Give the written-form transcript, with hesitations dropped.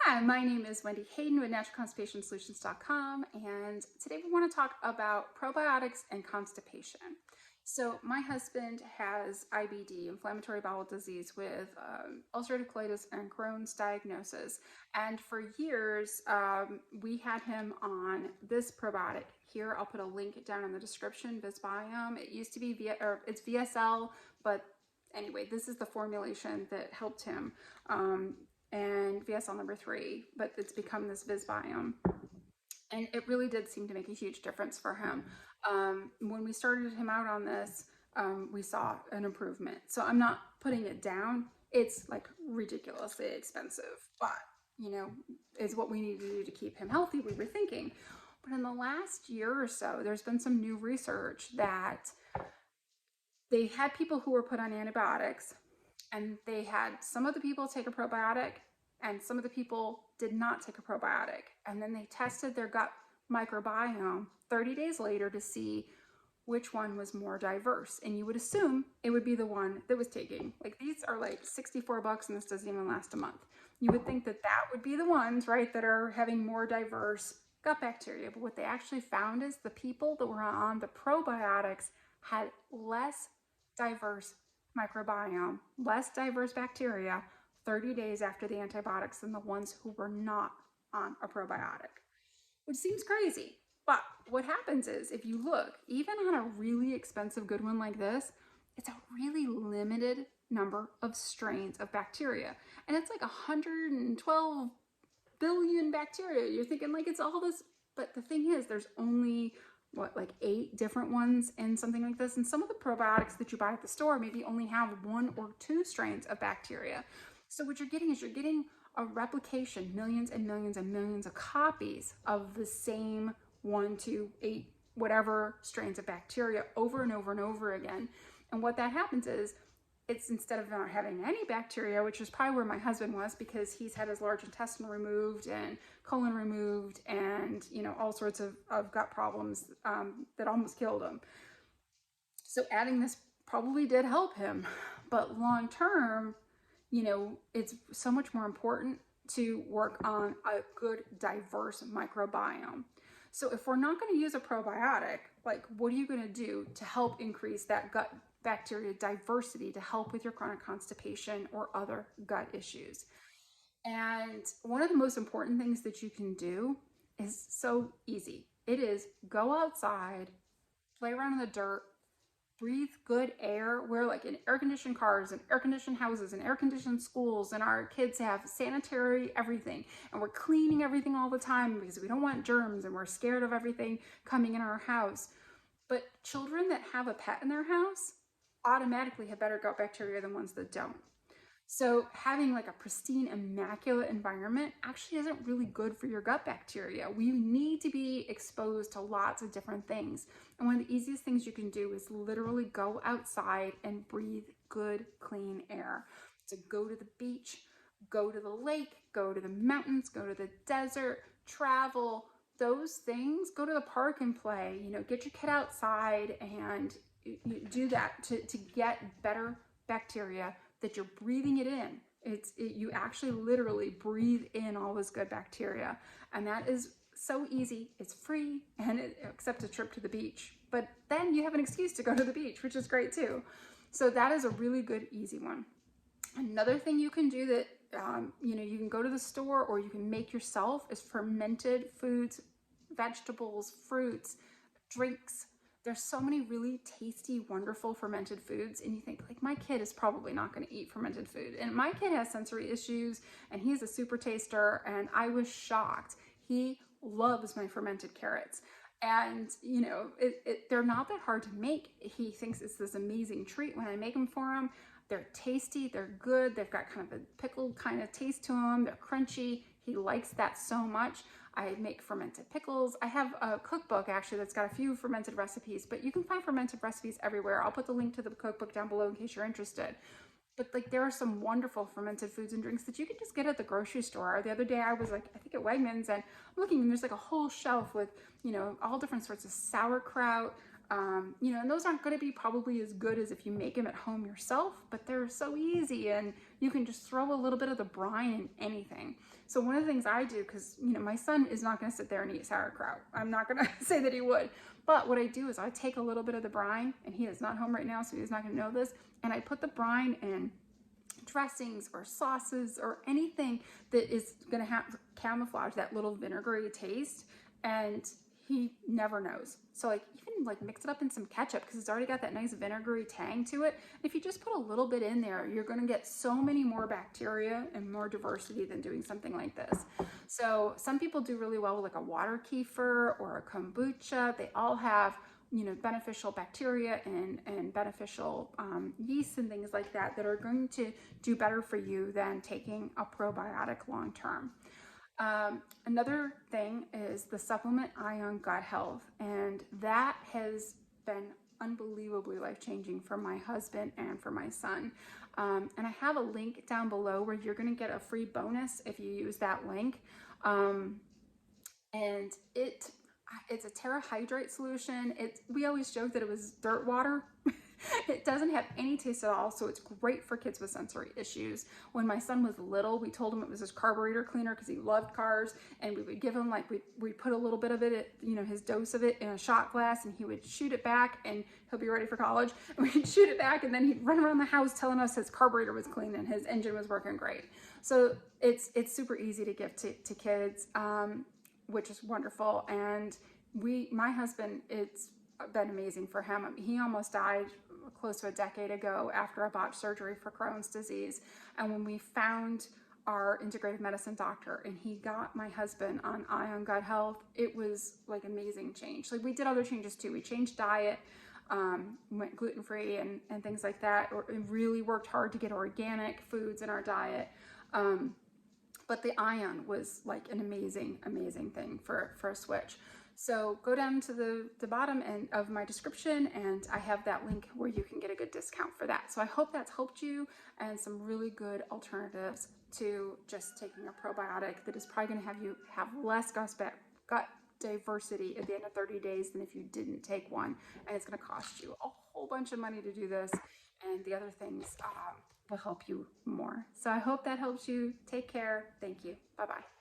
Hi, my name is Wendy Hayden with naturalconstipationsolutions.com, and today we want to talk about probiotics and constipation. So my husband has IBD, inflammatory bowel disease, with ulcerative colitis and Crohn's diagnosis. And for years, we had him on this probiotic. Here, I'll put a link down in the description, IonBiome. It used to be it's VSL, but anyway, this is the formulation that helped him. And VSL number 3, but it's become this IonBiome. And it really did seem to make a huge difference for him. When we started him out on this, we saw an improvement. So I'm not putting it down. It's like ridiculously expensive, but you know, is what we need to do to keep him healthy, we were thinking. But in the last year or so, there's been some new research that they had people who were put on antibiotics, and they had some of the people take a probiotic and some of the people did not take a probiotic. And then they tested their gut microbiome 30 days later to see which one was more diverse. And you would assume it would be the one that was taking, like, these are like $64 and this doesn't even last a month. You would think that that would be the ones, right, that are having more diverse gut bacteria. But what they actually found is the people that were on the probiotics had less diverse microbiome, less diverse bacteria 30 days after the antibiotics than the ones who were not on a probiotic, which seems crazy. But what happens is, if you look, even on a really expensive good one like this, it's a really limited number of strains of bacteria. And it's like 112 billion bacteria. You're thinking like it's all this, but the thing is, there's only what, like 8 different ones in something like this. And some of the probiotics that you buy at the store maybe only have 1 or 2 strains of bacteria. So what you're getting is a replication, millions and millions and millions of copies of the same 1 to 8 whatever strains of bacteria over and over and over again. And what that happens is, it's, instead of not having any bacteria, which is probably where my husband was, because he's had his large intestine removed and colon removed and, you know, all sorts of gut problems that almost killed him. So adding this probably did help him. But long term, you know, it's so much more important to work on a good, diverse microbiome. So if we're not going to use a probiotic, like, what are you going to do to help increase that gut bacteria diversity to help with your chronic constipation or other gut issues? And one of the most important things that you can do is so easy. It is go outside, play around in the dirt, breathe good air. We're like in air-conditioned cars and air-conditioned houses and air-conditioned schools, and our kids have sanitary everything, and we're cleaning everything all the time because we don't want germs and we're scared of everything coming in our house. But children that have a pet in their house automatically have better gut bacteria than ones that don't. So having like a pristine, immaculate environment actually isn't really good for your gut bacteria. We need to be exposed to lots of different things. And one of the easiest things you can do is literally go outside and breathe good, clean air. So go to the beach, go to the lake, go to the mountains, go to the desert, travel, those things. Go to the park and play, you know, get your kid outside and you do that to get better bacteria that you're breathing it in. You actually literally breathe in all this good bacteria. And that is so easy. It's free, and except a trip to the beach. But then you have an excuse to go to the beach, which is great too. So that is a really good, easy one. Another thing you can do that, you know, you can go to the store or you can make yourself is fermented foods, vegetables, fruits, drinks. There's so many really tasty, wonderful fermented foods, and you think, like, my kid is probably not going to eat fermented food. And my kid has sensory issues, and he's a super taster, and I was shocked. He loves my fermented carrots. And, you know, they're not that hard to make. He thinks it's this amazing treat when I make them for him. They're tasty, they're good, they've got kind of a pickled kind of taste to them, they're crunchy. He likes that so much. I make fermented pickles. I have a cookbook actually that's got a few fermented recipes, but you can find fermented recipes everywhere. I'll put the link to the cookbook down below in case you're interested. But like, there are some wonderful fermented foods and drinks that you can just get at the grocery store. The other day I was like, I think at Wegmans, and I'm looking, and there's like a whole shelf with, you know, all different sorts of sauerkraut, And those aren't going to be probably as good as if you make them at home yourself, but they're so easy, and you can just throw a little bit of the brine in anything. So one of the things I do, because my son is not going to sit there and eat sauerkraut. I'm not going to say that he would, but what I do is I take a little bit of the brine, and he is not home right now, so he's not going to know this, and I put the brine in dressings or sauces or anything that is going to have camouflage that little vinegary taste, and he never knows. So even mix it up in some ketchup, because it's already got that nice vinegary tang to it. And if you just put a little bit in there, you're going to get so many more bacteria and more diversity than doing something like this. So some people do really well with a water kefir or a kombucha. They all have beneficial bacteria and beneficial yeast and things like that are going to do better for you than taking a probiotic long term. Another thing is the supplement Ion Gut Health, and that has been unbelievably life-changing for my husband and for my son. And I have a link down below where you're going to get a free bonus if you use that link. And it's a terrahydrate solution. We always joke that it was dirt water. It doesn't have any taste at all, so it's great for kids with sensory issues. When my son was little, we told him it was his carburetor cleaner because he loved cars, and we would give him we'd put a little bit of it, his dose of it in a shot glass, and he would shoot it back, and he'll be ready for college. And we'd shoot it back, and then he'd run around the house telling us his carburetor was clean and his engine was working great. So it's super easy to give to kids, which is wonderful. And my husband, it's been amazing for him. He almost died close to a decade ago after a botched surgery for Crohn's disease. And when we found our integrative medicine doctor and he got my husband on Ion Gut Health, it was amazing change. We did other changes too. We changed diet, went gluten-free and things like that. We really worked hard to get organic foods in our diet. But the Ion was an amazing thing for a switch. So go down to the bottom end of my description, and I have that link where you can get a good discount for that. So I hope that's helped you, and some really good alternatives to just taking a probiotic that is probably going to have you have less gut diversity at the end of 30 days than if you didn't take one. And it's going to cost you a whole bunch of money to do this, and the other things will help you more. So I hope that helps you. Take care. Thank you. Bye-bye.